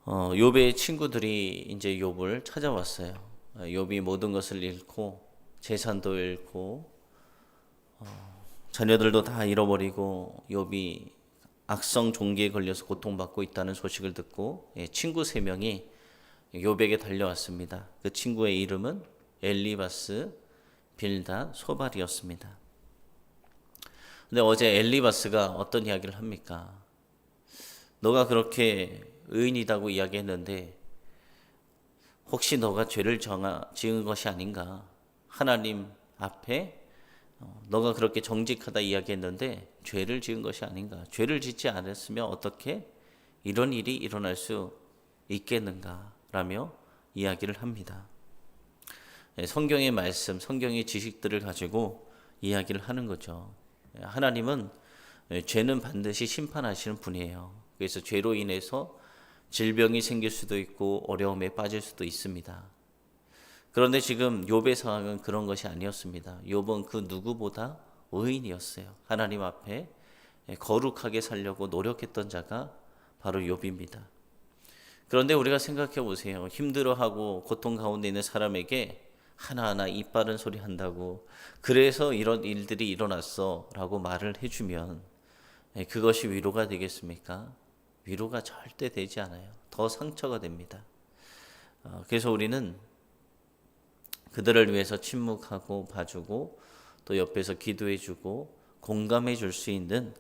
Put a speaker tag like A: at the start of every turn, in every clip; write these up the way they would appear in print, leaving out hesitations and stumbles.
A: 욥의 친구들이 이제 욥을 찾아왔어요. 욥이 모든 것을 잃고 재산도 잃고 자녀들도 다 잃어버리고 욥이 악성 종기에 걸려서 고통받고 있다는 소식을 듣고 친구 세 명이 욥에게 달려왔습니다. 그 친구의 이름은 엘리바스, 빌닷, 소발이었습니다. 근데 어제 엘리바스가 어떤 이야기를 합니까? 너가 그렇게 의인이라고 이야기했는데 혹시 너가 죄를 지은 것이 아닌가? 하나님 앞에 너가 그렇게 정직하다 이야기했는데 죄를 지은 것이 아닌가? 죄를 짓지 않았으면 어떻게 이런 일이 일어날 수 있겠는가? 라며 이야기를 합니다. 성경의 말씀, 성경의 지식들을 가지고 이야기를 하는 거죠. 하나님은 죄는 반드시 심판하시는 분이에요. 그래서 죄로 인해서 질병이 생길 수도 있고 어려움에 빠질 수도 있습니다. 그런데 지금 욥의 상황은 그런 것이 아니었습니다. 욥은 그 누구보다 의인이었어요. 하나님 앞에 거룩하게 살려고 노력했던 자가 바로 욥입니다. 그런데 우리가 생각해 보세요. 힘들어하고 고통 가운데 있는 사람에게 하나하나 입 바른 소리 한다고 그래서 이런 일들이 일어났어 라고 말을 해주면 그것이 위로가 되겠습니까? 위로가 절대 되지 않아요. 더 상처가 됩니다. 그래서 우리는 그들을 위해서 침묵하고 봐주고 또 옆에서 기도해주고 공감해 줄 수 있는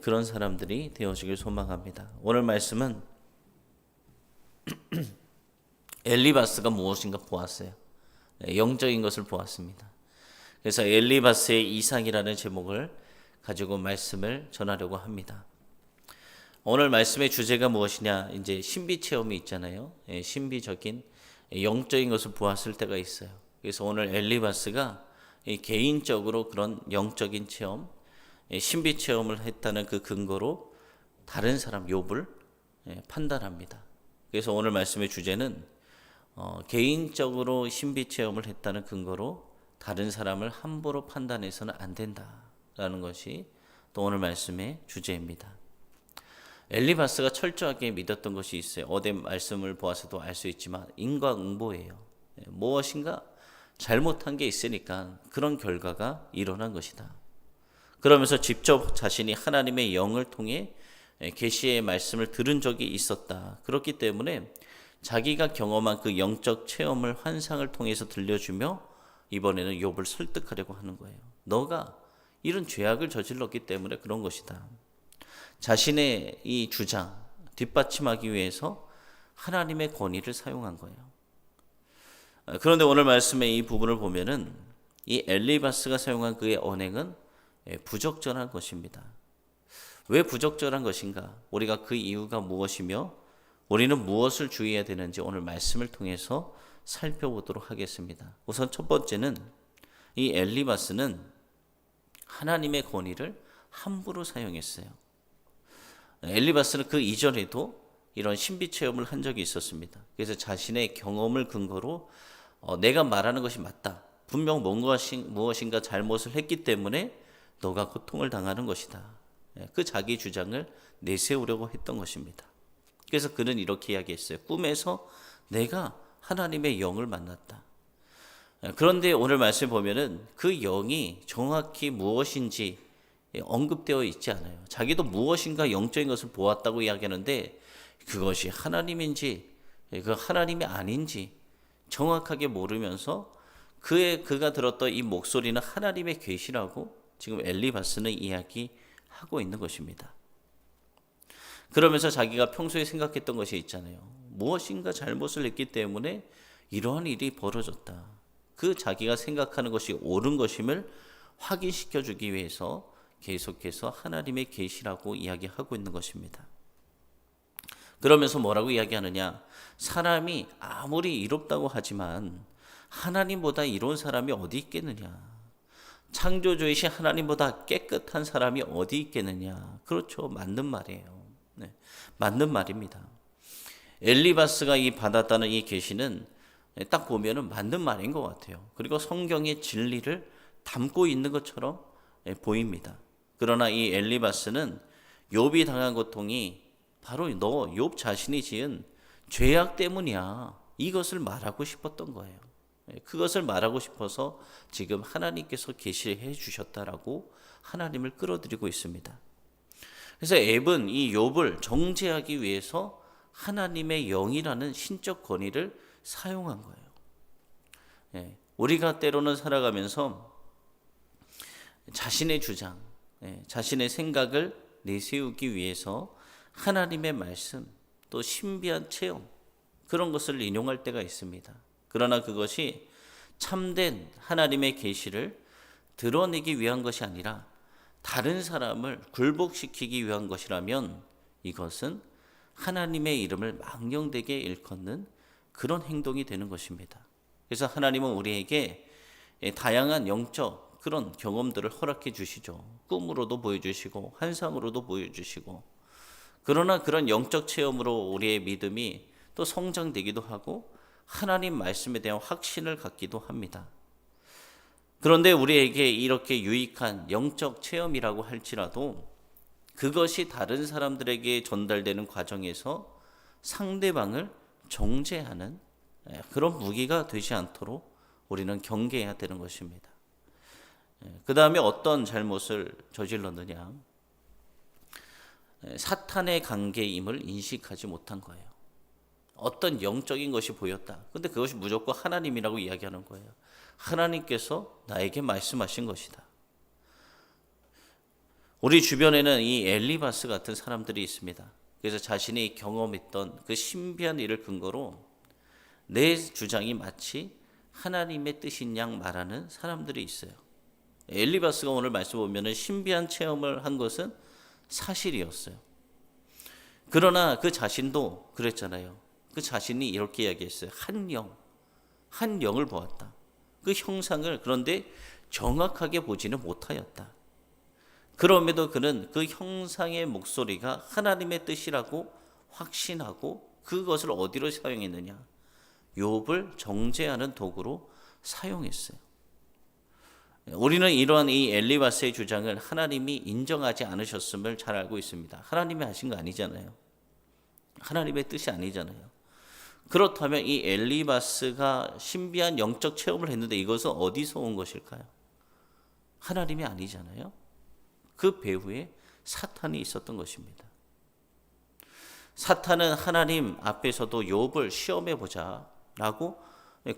A: 그런 사람들이 되어지길 소망합니다. 오늘 말씀은 엘리바스가 무엇인가 보았어요. 영적인 것을 보았습니다. 그래서 엘리바스의 이상이라는 제목을 가지고 말씀을 전하려고 합니다. 오늘 말씀의 주제가 무엇이냐? 이제 신비 체험이 있잖아요. 신비적인 영적인 것을 보았을 때가 있어요. 그래서 오늘 엘리바스가 개인적으로 그런 영적인 체험, 신비 체험을 했다는 그 근거로 다른 사람 욥을 판단합니다. 그래서 오늘 말씀의 주제는 개인적으로 신비 체험을 했다는 근거로 다른 사람을 함부로 판단해서는 안 된다라는 것이 또 오늘 말씀의 주제입니다. 엘리바스가 철저하게 믿었던 것이 있어요. 어제 말씀을 보아서도 알 수 있지만 인과응보예요. 무엇인가 잘못한 게 있으니까 그런 결과가 일어난 것이다. 그러면서 직접 자신이 하나님의 영을 통해 계시의 말씀을 들은 적이 있었다. 그렇기 때문에 자기가 경험한 그 영적 체험을 환상을 통해서 들려주며 이번에는 욥을 설득하려고 하는 거예요. 너가 이런 죄악을 저질렀기 때문에 그런 것이다. 자신의 이 주장 뒷받침하기 위해서 하나님의 권위를 사용한 거예요. 그런데 오늘 말씀의 이 부분을 보면은 이 엘리바스가 사용한 그의 언행은 부적절한 것입니다. 왜 부적절한 것인가? 우리가 그 이유가 무엇이며 우리는 무엇을 주의해야 되는지 오늘 말씀을 통해서 살펴보도록 하겠습니다. 우선 첫 번째는 이 엘리바스는 하나님의 권위를 함부로 사용했어요. 엘리바스는 그 이전에도 이런 신비 체험을 한 적이 있었습니다. 그래서 자신의 경험을 근거로 내가 말하는 것이 맞다. 분명 무엇인가 잘못을 했기 때문에 너가 고통을 당하는 것이다. 그 자기 주장을 내세우려고 했던 것입니다. 그래서 그는 이렇게 이야기했어요. 꿈에서 내가 하나님의 영을 만났다. 그런데 오늘 말씀 보면은 그 영이 정확히 무엇인지 언급되어 있지 않아요. 자기도 무엇인가 영적인 것을 보았다고 이야기하는데 그것이 하나님인지 그 하나님이 아닌지 정확하게 모르면서 그가 들었던 이 목소리는 하나님의 계시라고 지금 엘리바스는 이야기하고 있는 것입니다. 그러면서 자기가 평소에 생각했던 것이 있잖아요. 무엇인가 잘못을 했기 때문에 이러한 일이 벌어졌다. 그 자기가 생각하는 것이 옳은 것임을 확인시켜 주기 위해서 계속해서 하나님의 계시라고 이야기하고 있는 것입니다. 그러면서 뭐라고 이야기하느냐? 사람이 아무리 이롭다고 하지만 하나님보다 이로운 사람이 어디 있겠느냐? 창조주이신 하나님보다 깨끗한 사람이 어디 있겠느냐? 그렇죠. 맞는 말이에요. 네, 맞는 말입니다. 엘리바스가 받았다는 이 계시는 딱 보면은 맞는 말인 것 같아요. 그리고 성경의 진리를 담고 있는 것처럼 보입니다. 그러나 이 엘리바스는 욥이 당한 고통이 바로 너 욥 자신이 지은 죄악 때문이야. 이것을 말하고 싶었던 거예요. 그것을 말하고 싶어서 지금 하나님께서 계시해 주셨다라고 하나님을 끌어들이고 있습니다. 그래서 앱은 이 욥을 정죄하기 위해서 하나님의 영이라는 신적 권위를 사용한 거예요. 우리가 때로는 살아가면서 자신의 주장, 자신의 생각을 내세우기 위해서 하나님의 말씀, 또 신비한 체험, 그런 것을 인용할 때가 있습니다. 그러나 그것이 참된 하나님의 계시를 드러내기 위한 것이 아니라 다른 사람을 굴복시키기 위한 것이라면 이것은 하나님의 이름을 망령되게 일컫는 그런 행동이 되는 것입니다. 그래서 하나님은 우리에게 다양한 영적 그런 경험들을 허락해 주시죠. 꿈으로도 보여주시고 환상으로도 보여주시고, 그러나 그런 영적 체험으로 우리의 믿음이 또 성장되기도 하고 하나님 말씀에 대한 확신을 갖기도 합니다. 그런데 우리에게 이렇게 유익한 영적 체험이라고 할지라도 그것이 다른 사람들에게 전달되는 과정에서 상대방을 정죄하는 그런 무기가 되지 않도록 우리는 경계해야 되는 것입니다. 그 다음에 어떤 잘못을 저질렀느냐? 사탄의 관계임을 인식하지 못한 거예요. 어떤 영적인 것이 보였다. 근데 그것이 무조건 하나님이라고 이야기하는 거예요. 하나님께서 나에게 말씀하신 것이다. 우리 주변에는 이 엘리바스 같은 사람들이 있습니다. 그래서 자신이 경험했던 그 신비한 일을 근거로 내 주장이 마치 하나님의 뜻인 양 말하는 사람들이 있어요. 엘리바스가 오늘 말씀 보면 신비한 체험을 한 것은 사실이었어요. 그러나 그 자신도 그랬잖아요. 그 자신이 이렇게 이야기했어요. 한 영을 보았다. 그 형상을 그런데 정확하게 보지는 못하였다. 그럼에도 그는 그 형상의 목소리가 하나님의 뜻이라고 확신하고 그것을 어디로 사용했느냐? 욥을 정죄하는 도구로 사용했어요. 우리는 이러한 이 엘리바스의 주장을 하나님이 인정하지 않으셨음을 잘 알고 있습니다. 하나님이 하신 거 아니잖아요. 하나님의 뜻이 아니잖아요. 그렇다면 이 엘리바스가 신비한 영적 체험을 했는데 이것은 어디서 온 것일까요? 하나님이 아니잖아요. 그 배후에 사탄이 있었던 것입니다. 사탄은 하나님 앞에서도 욥을 시험해 보자라고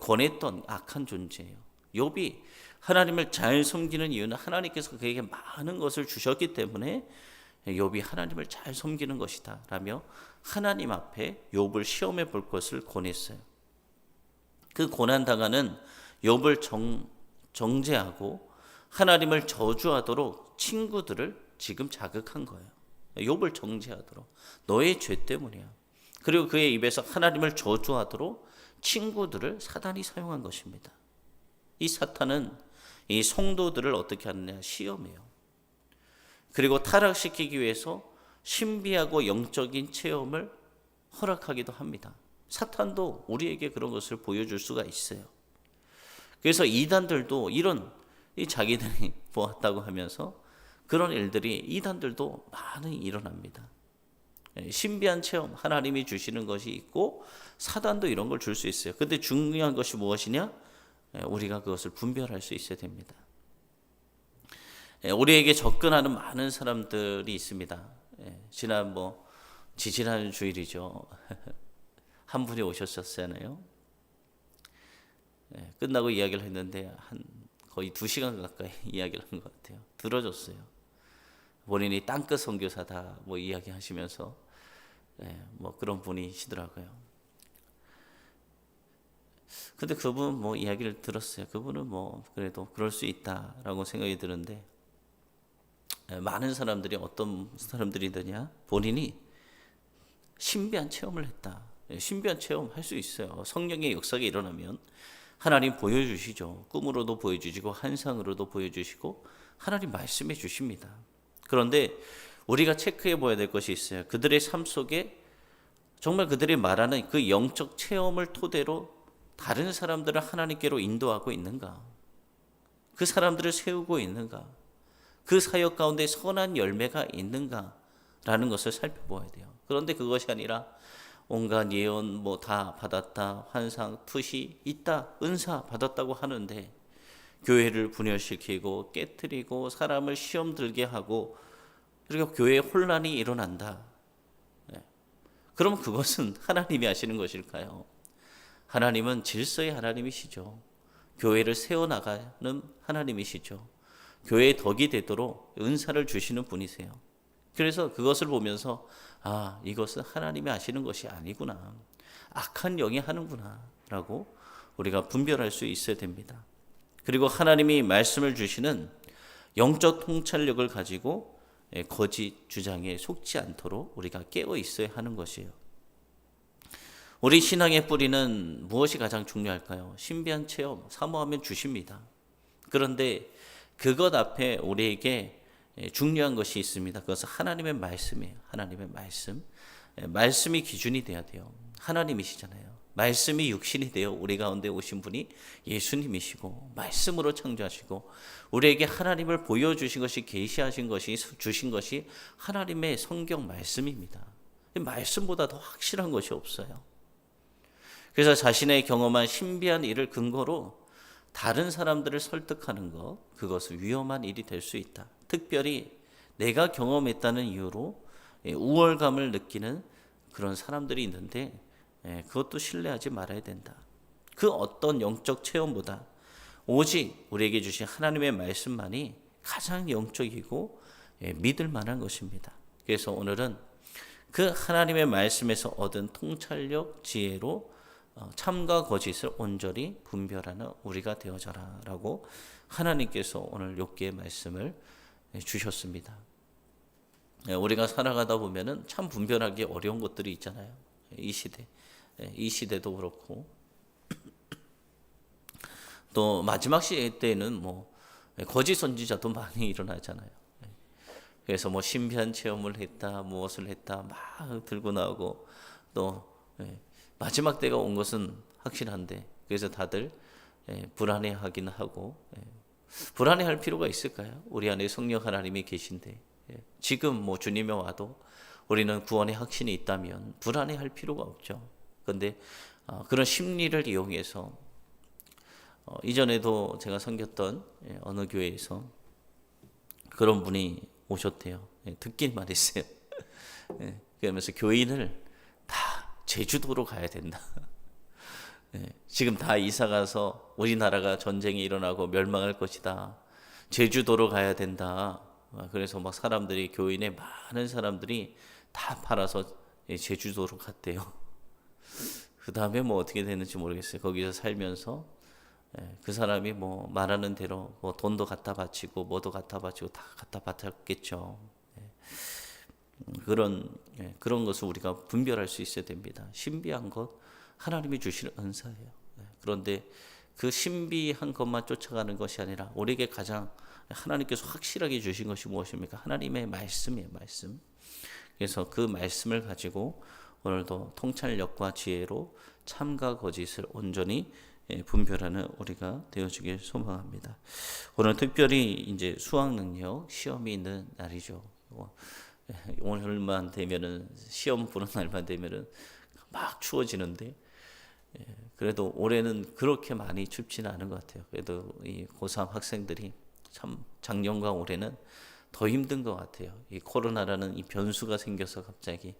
A: 권했던 악한 존재예요. 욥이 하나님을 잘 섬기는 이유는 하나님께서 그에게 많은 것을 주셨기 때문에 욥이 하나님을 잘 섬기는 것이다 라며 하나님 앞에 욥을 시험해 볼 것을 권했어요. 그 고난당하는 욥을 정죄하고 하나님을 저주하도록 친구들을 지금 자극한 거예요. 욥을 정죄하도록. 너의 죄 때문이야. 그리고 그의 입에서 하나님을 저주하도록 친구들을 사단이 사용한 것입니다. 이 사탄은 이 성도들을 어떻게 하느냐? 시험해요. 그리고 타락시키기 위해서 신비하고 영적인 체험을 허락하기도 합니다. 사탄도 우리에게 그런 것을 보여줄 수가 있어요. 그래서 이단들도 이런 자기들이 보았다고 하면서 그런 일들이 이단들도 많이 일어납니다. 신비한 체험, 하나님이 주시는 것이 있고 사단도 이런 걸 줄 수 있어요. 근데 중요한 것이 무엇이냐? 우리가 그것을 분별할 수 있어야 됩니다. 우리에게 접근하는 많은 사람들이 있습니다. 지지난 주일이죠. 한 분이 오셨었잖아요. 끝나고 이야기를 했는데 거의 2시간 가까이 이야기를 한 것 같아요. 들어줬어요. 본인이 땅끝 선교사다 이야기하시면서 그런 분이시더라고요. 근데 그분 이야기를 들었어요. 그분은 그래도 그럴 수 있다라고 생각이 드는데, 많은 사람들이 어떤 사람들이더냐? 본인이 신비한 체험을 했다. 신비한 체험 할 수 있어요. 성령의 역사가 일어나면 하나님 보여주시죠. 꿈으로도 보여주시고 환상으로도 보여주시고 하나님 말씀해 주십니다. 그런데 우리가 체크해 봐야 될 것이 있어요. 그들의 삶 속에 정말 그들이 말하는 그 영적 체험을 토대로 다른 사람들을 하나님께로 인도하고 있는가? 그 사람들을 세우고 있는가? 그 사역 가운데 선한 열매가 있는가? 라는 것을 살펴봐야 돼요. 그런데 그것이 아니라 온갖 예언 뭐 다 받았다, 환상, 투시 있다, 은사 받았다고 하는데 교회를 분열시키고 깨뜨리고 사람을 시험 들게 하고 그리고 교회에 혼란이 일어난다. 그럼 그것은 하나님이 하시는 것일까요? 하나님은 질서의 하나님이시죠. 교회를 세워나가는 하나님이시죠. 교회의 덕이 되도록 은사를 주시는 분이세요. 그래서 그것을 보면서 이것은 하나님이 하시는 것이 아니구나, 악한 영이 하는구나 라고 우리가 분별할 수 있어야 됩니다. 그리고 하나님이 말씀을 주시는 영적 통찰력을 가지고 거짓 주장에 속지 않도록 우리가 깨어 있어야 하는 것이에요. 우리 신앙의 뿌리는 무엇이 가장 중요할까요? 신비한 체험, 사모하면 주십니다. 그런데 그것 앞에 우리에게 중요한 것이 있습니다. 그것은 하나님의 말씀이에요. 하나님의 말씀. 말씀이 기준이 돼야 돼요. 하나님이시잖아요. 말씀이 육신이 되어 우리 가운데 오신 분이 예수님이시고 말씀으로 창조하시고 우리에게 하나님을 보여주신 것이, 계시하신 것이, 주신 것이 하나님의 성경 말씀입니다. 말씀보다 더 확실한 것이 없어요. 그래서 자신의 경험한 신비한 일을 근거로 다른 사람들을 설득하는 것, 그것은 위험한 일이 될 수 있다. 특별히 내가 경험했다는 이유로 우월감을 느끼는 그런 사람들이 있는데 그것도 신뢰하지 말아야 된다. 그 어떤 영적 체험보다 오직 우리에게 주신 하나님의 말씀만이 가장 영적이고 믿을 만한 것입니다. 그래서 오늘은 그 하나님의 말씀에서 얻은 통찰력, 지혜로 참과 거짓을 온전히 분별하는 우리가 되어져라 라고 하나님께서 오늘 욥기의 말씀을 주셨습니다. 우리가 살아가다 보면은 참 분별하기 어려운 것들이 있잖아요. 이 시대도 그렇고 또 마지막 시대 때는 뭐 거짓 선지자도 많이 일어나잖아요. 그래서 뭐 신비한 체험을 했다, 무엇을 했다 막 들고 나오고 또 마지막 때가 온 것은 확실한데 그래서 다들 불안해하긴 하고 불안해할 필요가 있을까요? 우리 안에 성령 하나님이 계신데 지금 뭐 주님이 와도 우리는 구원의 확신이 있다면 불안해할 필요가 없죠. 그런데 그런 심리를 이용해서 이전에도 제가 섬겼던 어느 교회에서 그런 분이 오셨대요. 듣기만 했어요. 그러면서 교인을 다 제주도로 가야 된다. 지금 다 이사가서 우리나라가 전쟁이 일어나고 멸망할 것이다. 제주도로 가야 된다. 그래서 막 사람들이, 교인의 많은 사람들이 다 팔아서 제주도로 갔대요. 그 다음에 뭐 어떻게 됐는지 모르겠어요. 거기서 살면서 그 사람이 뭐 말하는 대로 뭐 돈도 갖다 바치고 뭐도 갖다 바치고 다 갖다 바쳤겠죠. 그런 것을 우리가 분별할 수 있어야 됩니다. 신비한 것 하나님이 주시는 은사예요. 그런데 그 신비한 것만 쫓아가는 것이 아니라 우리에게 가장 하나님께서 확실하게 주신 것이 무엇입니까? 하나님의 말씀이에요. 말씀. 그래서 그 말씀을 가지고 오늘도 통찰력과 지혜로 참과 거짓을 온전히 분별하는 우리가 되어주길 소망합니다. 오늘 특별히 이제 수학 능력 시험이 있는 날이죠. 오늘만 되면은 시험 보는 날만 되면은 막 추워지는데 그래도 올해는 그렇게 많이 춥지는 않은 것 같아요. 그래도 이 고3 학생들이 참 작년과 올해는 더 힘든 것 같아요. 이 코로나라는 이 변수가 생겨서 갑자기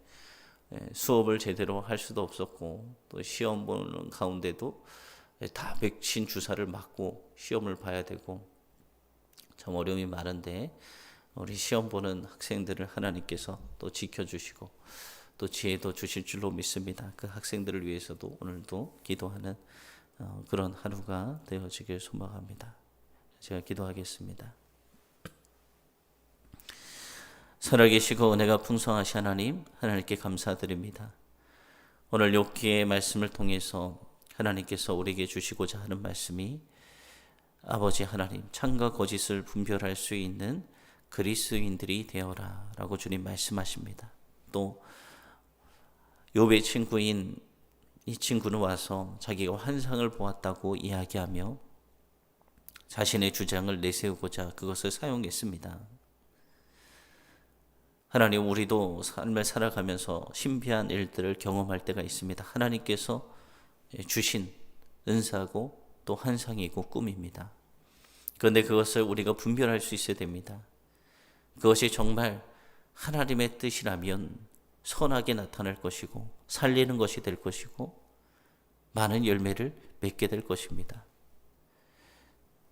A: 수업을 제대로 할 수도 없었고 또 시험 보는 가운데도 다 백신 주사를 맞고 시험을 봐야 되고 참 어려움이 많은데 우리 시험 보는 학생들을 하나님께서 또 지켜주시고 또 지혜도 주실 줄로 믿습니다. 그 학생들을 위해서도 오늘도 기도하는 그런 하루가 되어지길 소망합니다. 제가 기도하겠습니다. 살아계시고 은혜가 풍성하신 하나님, 하나님께 감사드립니다. 오늘 욥기의 말씀을 통해서 하나님께서 우리에게 주시고자 하는 말씀이 아버지 하나님, 참과 거짓을 분별할 수 있는 그리스도인들이 되어라 라고 주님 말씀하십니다. 또 욥의 친구인 이 친구는 와서 자기가 환상을 보았다고 이야기하며 자신의 주장을 내세우고자 그것을 사용했습니다. 하나님, 우리도 삶을 살아가면서 신비한 일들을 경험할 때가 있습니다. 하나님께서 주신 은사고 또 환상이고 꿈입니다. 그런데 그것을 우리가 분별할 수 있어야 됩니다. 그것이 정말 하나님의 뜻이라면 선하게 나타날 것이고 살리는 것이 될 것이고 많은 열매를 맺게 될 것입니다.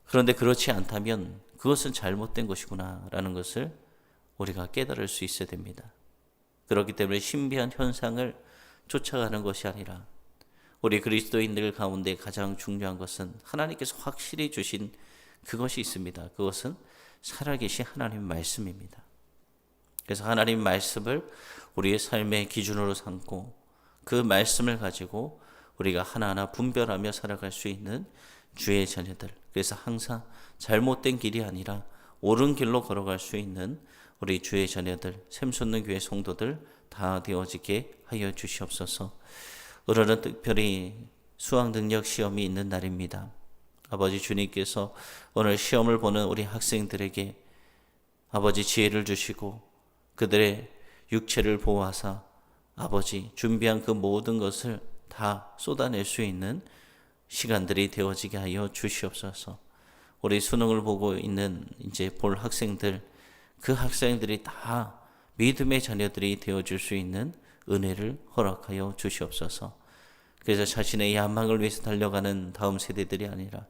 A: 그런데 그렇지 않다면 그것은 잘못된 것이구나 라는 것을 우리가 깨달을 수 있어야 됩니다. 그렇기 때문에 신비한 현상을 쫓아가는 것이 아니라 우리 그리스도인들 가운데 가장 중요한 것은 하나님께서 확실히 주신 그것이 있습니다. 그것은 살아계신 하나님의 말씀입니다. 그래서 하나님 말씀을 우리의 삶의 기준으로 삼고 그 말씀을 가지고 우리가 하나하나 분별하며 살아갈 수 있는 주의 자녀들, 그래서 항상 잘못된 길이 아니라 옳은 길로 걸어갈 수 있는 우리 주의 자녀들, 샘솟는 교회 성도들 다 되어지게 하여 주시옵소서. 오늘은 특별히 수학 능력 시험이 있는 날입니다. 아버지, 주님께서 오늘 시험을 보는 우리 학생들에게 아버지 지혜를 주시고 그들의 육체를 보호하사 아버지 준비한 그 모든 것을 다 쏟아낼 수 있는 시간들이 되어지게 하여 주시옵소서. 우리 수능을 보고 있는 이제 볼 학생들, 그 학생들이 다 믿음의 자녀들이 되어줄 수 있는 은혜를 허락하여 주시옵소서. 그래서 자신의 야망을 위해서 달려가는 다음 세대들이 아니라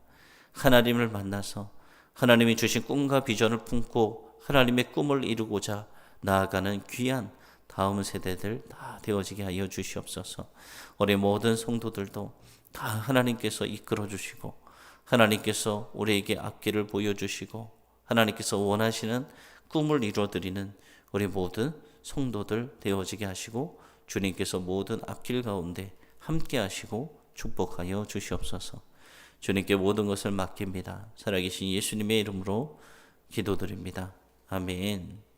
A: 하나님을 만나서 하나님이 주신 꿈과 비전을 품고 하나님의 꿈을 이루고자 나아가는 귀한 다음 세대들 다 되어지게 하여 주시옵소서. 우리 모든 성도들도 다 하나님께서 이끌어 주시고 하나님께서 우리에게 앞길을 보여주시고 하나님께서 원하시는 꿈을 이루어드리는 우리 모든 성도들 되어지게 하시고 주님께서 모든 앞길 가운데 함께 하시고 축복하여 주시옵소서. 주님께 모든 것을 맡깁니다. 살아계신 예수님의 이름으로 기도드립니다. 아멘.